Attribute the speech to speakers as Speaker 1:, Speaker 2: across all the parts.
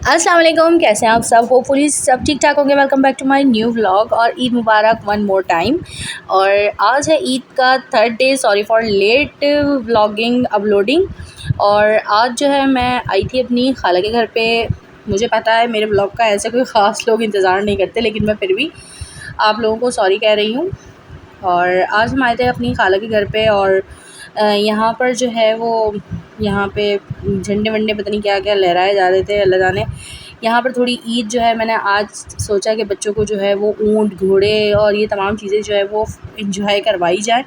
Speaker 1: अस्सलाम वालेकुम, कैसे हैं आप सब। होपफुली सब ठीक ठाक होंगे। Welcome back to my new vlog और ईद मुबारक वन मोर टाइम। और आज है ईद का third day, sorry for late vlogging uploading. और आज जो है मैं आई थी अपनी खाला के घर पे। मुझे पता है मेरे व्लॉग का ऐसे कोई ख़ास लोग इंतज़ार नहीं करते, लेकिन मैं फिर भी आप लोगों को सॉरी कह रही हूँ। और आज हम आए थे अपनी खाला के घर पे और यहाँ पर जो है वो यहाँ पे झंडे वंडे पता नहीं क्या क्या लहराए जा रहे थे, अल्लाह जाने। यहाँ पर थोड़ी ईद जो है मैंने आज सोचा कि बच्चों को जो है वो ऊँट घोड़े और ये तमाम चीज़ें जो है वो इंजॉय करवाई जाए।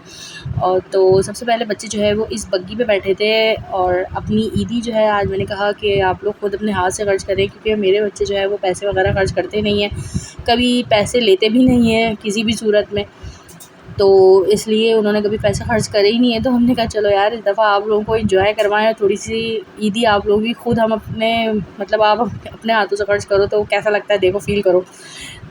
Speaker 1: और तो सबसे पहले बच्चे जो है वो इस बग्गी पे बैठे थे और अपनी ईदी जो है आज मैंने कहा कि आप लोग खुद अपने हाथ से खर्च करें, क्योंकि मेरे बच्चे जो है वो पैसे वगैरह खर्च करते नहीं हैं, कभी पैसे लेते भी नहीं हैं किसी भी सूरत में। तो इसलिए उन्होंने कभी पैसे खर्च करे ही नहीं है। तो हमने कहा चलो यार इस दफ़ा आप लोगों को एंजॉय करवाएं और थोड़ी सी ईदी आप लोग भी खुद हम अपने मतलब आप अपने हाथों से खर्च करो तो कैसा लगता है, देखो फ़ील करो।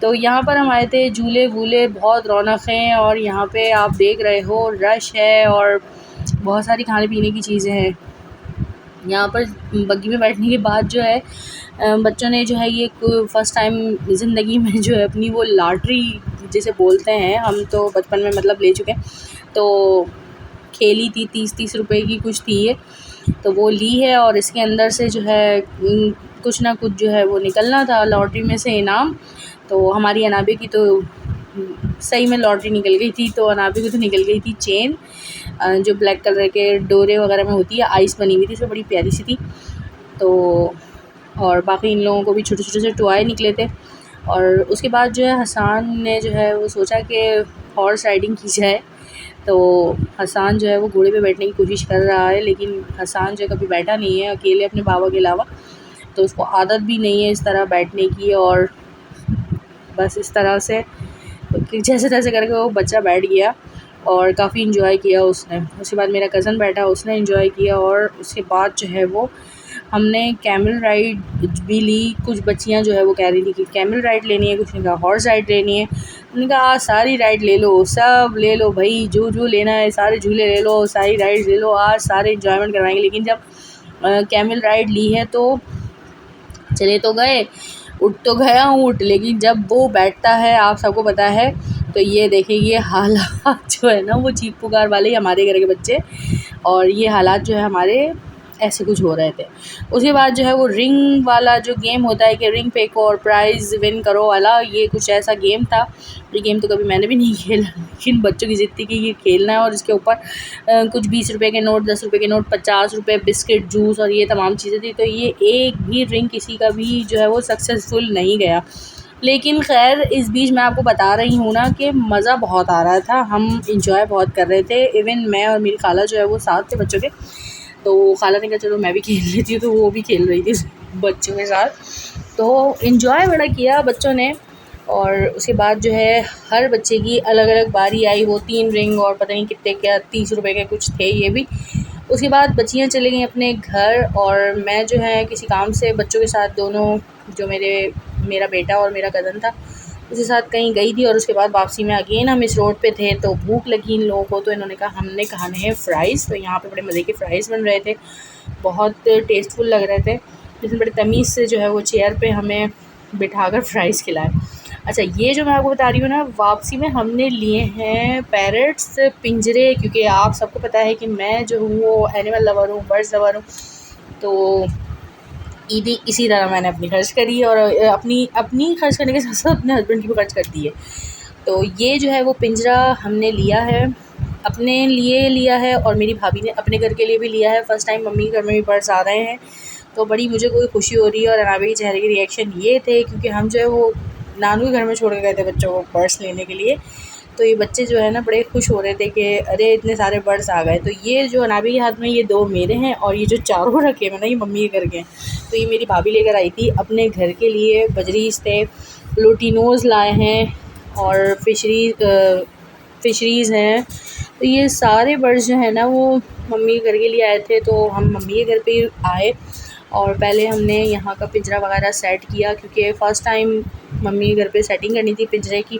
Speaker 1: तो यहाँ पर हम आए थे, झूले वूले बहुत रौनक हैं और यहाँ पे आप देख रहे हो रश है और बहुत सारी खाने पीने की चीज़ें हैं। यहाँ पर बग्गी में बैठने के बाद जो है बच्चों ने जो है ये फ़र्स्ट टाइम ज़िंदगी में जो है अपनी वो लॉटरी जिसे बोलते हैं, हम तो बचपन में मतलब ले चुके हैं, तो खेली थी 30-30 रुपए की कुछ थी ये, तो वो ली है। और इसके अंदर से जो है कुछ ना कुछ जो है वो निकलना था लॉटरी में से इनाम। तो हमारी अनाबे की तो सही में लॉटरी निकल गई थी। तो अनाबे की तो निकल गई थी चेन, जो ब्लैक कलर के डोरे वगैरह में होती है, आइस बनी हुई थी, इसमें बड़ी प्यारी सी थी। तो और बाकी इन लोगों को भी छोटे छोटे से टॉय निकले थे। और उसके बाद जो है हसन ने जो है वो सोचा कि हॉर्स राइडिंग की जाए। तो हसन जो है वो घोड़े पे बैठने की कोशिश कर रहा है, लेकिन हसन जो है कभी बैठा नहीं है अकेले अपने बाबा के अलावा, तो उसको आदत भी नहीं है इस तरह बैठने की। और बस इस तरह से जैसे तैसे करके वो बच्चा बैठ गया और काफ़ी इन्जॉय किया उसने। उसके बाद मेरा कज़न बैठा, उसने इन्जॉय किया। और उसके बाद जो है वो हमने कैमल राइड भी ली। कुछ बच्चियां जो है वो कह रही थी कि कैमल राइड लेनी है, कुछ ने कहा हॉर्स राइड लेनी है। उन्होंने कहा आज सारी राइड ले लो, सब ले लो भाई, जो जो लेना है सारे झूले ले लो, सारी राइड्स ले लो, आज सारे इन्जॉयमेंट करवाएंगे। लेकिन जब कैमल राइड ली है तो चले तो गए, उठ तो गया ऊँट, लेकिन जब वो बैठता है आप सबको पता है। तो ये देखिए ये हालात जो है ना वो चीख पुकार वाले ही हमारे घर के बच्चे, और ये हालात जो है हमारे ऐसे कुछ हो रहे थे। उसके बाद जो है वो रिंग वाला जो गेम होता है कि रिंग फेंको और प्राइज़ विन करो वाला, ये कुछ ऐसा गेम था। ये गेम तो कभी मैंने भी नहीं खेला, लेकिन बच्चों की ज़िद थी कि ये खेलना है। और इसके ऊपर कुछ 20 रुपए के नोट, 10 रुपए के नोट, 50 रुपए, बिस्किट, जूस और ये तमाम चीज़ें थी। तो ये एक भी रिंग किसी का भी जो है वो सक्सेसफुल नहीं गया। लेकिन ख़ैर इस बीच मैं आपको बता रही हूँ ना कि मज़ा बहुत आ रहा था, हम इंजॉय बहुत कर रहे थे। इवन मैं और मेरी खाला जो है वो साथ थे बच्चों के। तो खाला ने कहा चलो मैं भी खेल लेती हूँ, तो वो भी खेल रही थी बच्चों के साथ। तो इन्जॉय बड़ा किया बच्चों ने। और उसके बाद जो है हर बच्चे की अलग अलग बारी आई, वो 3 रिंग और पता नहीं कितने क्या 30 रुपए के कुछ थे ये भी। उसके बाद बच्चियाँ चली गई अपने घर और मैं जो है किसी काम से बच्चों के साथ दोनों, जो मेरा बेटा और मेरा कज़न था उसके साथ कहीं गई थी। और उसके बाद वापसी में अगेन हम इस रोड पे थे, तो भूख लगी इन लोगों को, तो इन्होंने कहा हमने खाने हैं फ़्राइज़। तो यहाँ पे बड़े मज़े के फ़्राइज़ बन रहे थे, बहुत टेस्टफुल लग रहे थे। लेकिन बड़े तमीज़ से जो है वो चेयर पे हमें बिठाकर फ़्राइज़ खिलाए। अच्छा, ये जो मैं आपको बता रही हूँ ना, वापसी में हमने लिए हैं पैरट्स पिंजरे, क्योंकि आप सबको पता है कि मैं जो हूँ वो एनिमल लवर हूँ, बर्ड्स लवर हूँ। तो ईदी इसी तरह मैंने अपनी खर्च करी और अपनी खर्च करने के साथ साथ अपने हस्बैंड की भी खर्च करती है। तो ये जो है वो पिंजरा हमने लिया है, अपने लिए लिया है और मेरी भाभी ने अपने घर के लिए भी लिया है। फ़र्स्ट टाइम मम्मी के घर में भी बर्ड्स आ रहे हैं, तो बड़ी मुझे कोई खुशी हो रही है। और अनाबे के चेहरे के रिएक्शन ये थे, क्योंकि हम जो है वो नानू के घर में छोड़ के गए थे बच्चों को बर्ड्स लेने के लिए। तो ये बच्चे जो है ना बड़े खुश हो रहे थे कि अरे इतने सारे बर्ड्स आ गए। तो ये जो अनाबे के हाथ में ये 2 मेरे हैं और ये जो चारों रखे हुए ना ये मम्मी के घर के हैं। तो ये मेरी भाभी लेकर आई थी अपने घर के लिए। बजरीज़ थे, प्लूटिनोज़ लाए हैं और फ़िशरीज़ हैं। तो ये सारे बर्ड्स जो हैं ना वो मम्मी के घर के लिए आए थे। तो हम मम्मी के घर पे आए और पहले हमने यहाँ का पिंजरा वगैरह सेट किया, क्योंकि फ़र्स्ट टाइम मम्मी के घर पे सेटिंग करनी थी पिंजरे की।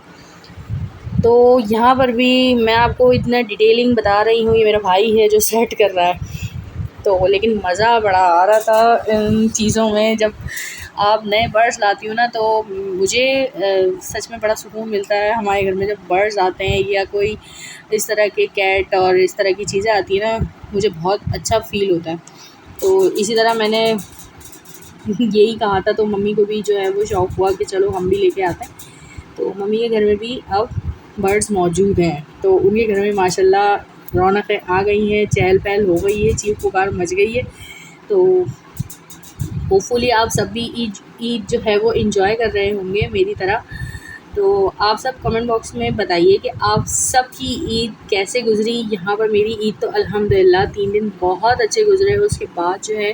Speaker 1: तो यहाँ पर भी मैं आपको इतना डिटेलिंग बता रही हूँ, ये मेरा भाई है जो सेट कर रहा है। तो लेकिन मज़ा बड़ा आ रहा था इन चीज़ों में, जब आप नए बर्ड्स लाती हो ना तो मुझे सच में बड़ा सुकून मिलता है। हमारे घर में जब बर्ड्स आते हैं या कोई इस तरह के कैट और इस तरह की चीज़ें आती हैं ना, मुझे बहुत अच्छा फ़ील होता है। तो इसी तरह मैंने यही कहा था, तो मम्मी को भी जो है वो शौक़ हुआ कि चलो हम भी लेके आते हैं। तो मम्मी के घर में भी अब बर्ड्स मौजूद हैं, तो उनके घर में माशाल्लाह रौनकें आ गई हैं, चहल-पहल हो गई है, चीख-पुकार मच गई है। तो होपफुली आप सब भी ईद ईद जो है वो एंजॉय कर रहे होंगे मेरी तरह। तो आप सब कमेंट बॉक्स में बताइए कि आप सब की ईद कैसे गुज़री। यहाँ पर मेरी ईद तो अल्हम्दुलिल्लाह 3 दिन बहुत अच्छे गुज़रे। उसके बाद जो है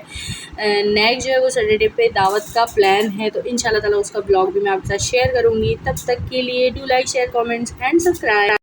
Speaker 1: नेक्स्ट जो है वो सैटरडे पे दावत का प्लान है, तो इंशाल्लाह ताला उसका ब्लॉग भी मैं आपके साथ शेयर करूँगी। तब तक के लिए do like, share, comments and subscribe.